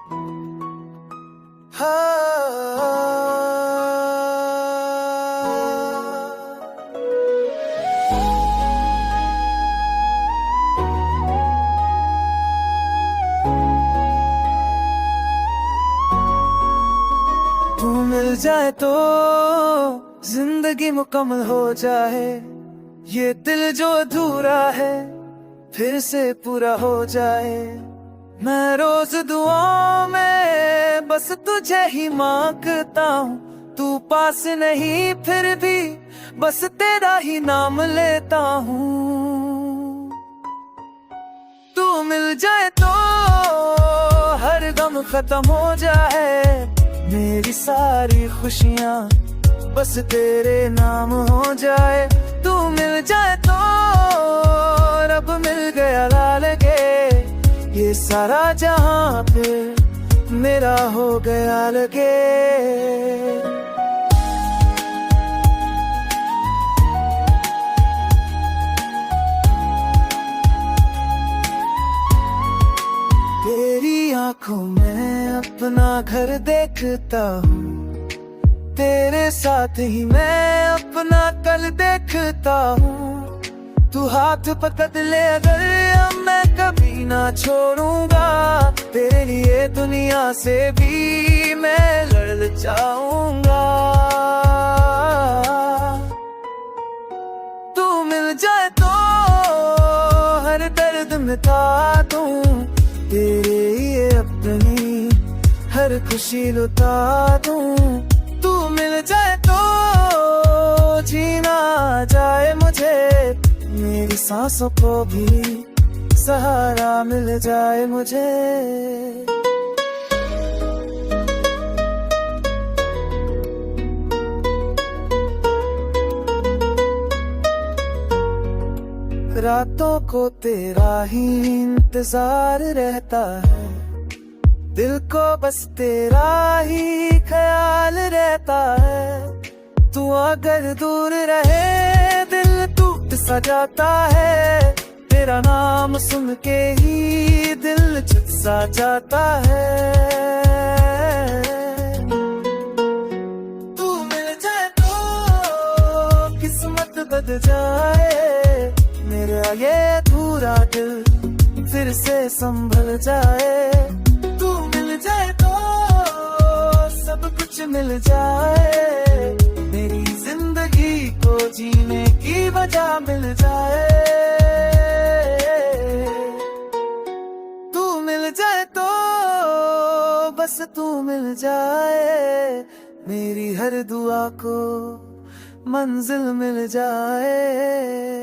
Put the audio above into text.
तू मिल जाए तो जिंदगी मुकम्मल हो जाए, ये दिल जो अधूरा है फिर से पूरा हो जाए। मैं रोज दुआओं में बस तुझे ही मांगता हूँ, तू पास नहीं फिर भी बस तेरा ही नाम लेता हूँ। तू मिल जाए तो हर गम खत्म हो जाए, मेरी सारी खुशियाँ बस तेरे नाम हो जाए। तू मिल जाए तो रब मिल गया लाल के, ये सारा जहां पे मेरा हो गया लगे। तेरी आंखों में अपना घर देखता हूँ, तेरे साथ ही मैं अपना कल देखता हूँ। तू हाथ पकड़ ले अगर मैं कभी ना छोड़ूंगा, तेरे लिए दुनिया से भी मैं लड़ जाऊंगा। तू मिल जाए तो हर दर्द मिटा दूं, तेरे ये अपनी हर खुशी लुटा दूं। तू मिल जाए तो जीना जाए मुझे, मेरी सांसों को भी सहारा मिल जाए मुझे। रातों को तेरा ही इंतजार रहता है, दिल को बस तेरा ही ख्याल रहता है। तू अगर दूर रहे दिल टूट सा जाता है, तेरा नाम सुन के ही दिल चुप सा जाता है। तू मिल जाए तो किस्मत बदल जाए, मेरा ये अधूरा दिल फिर से संभल जाए। तू मिल जाए तो सब कुछ मिल जाए, मेरी जिंदगी को जीने की वजह मिल जाए। तू मिल जाए तो बस तू मिल जाए, मेरी हर दुआ को मंजिल मिल जाए।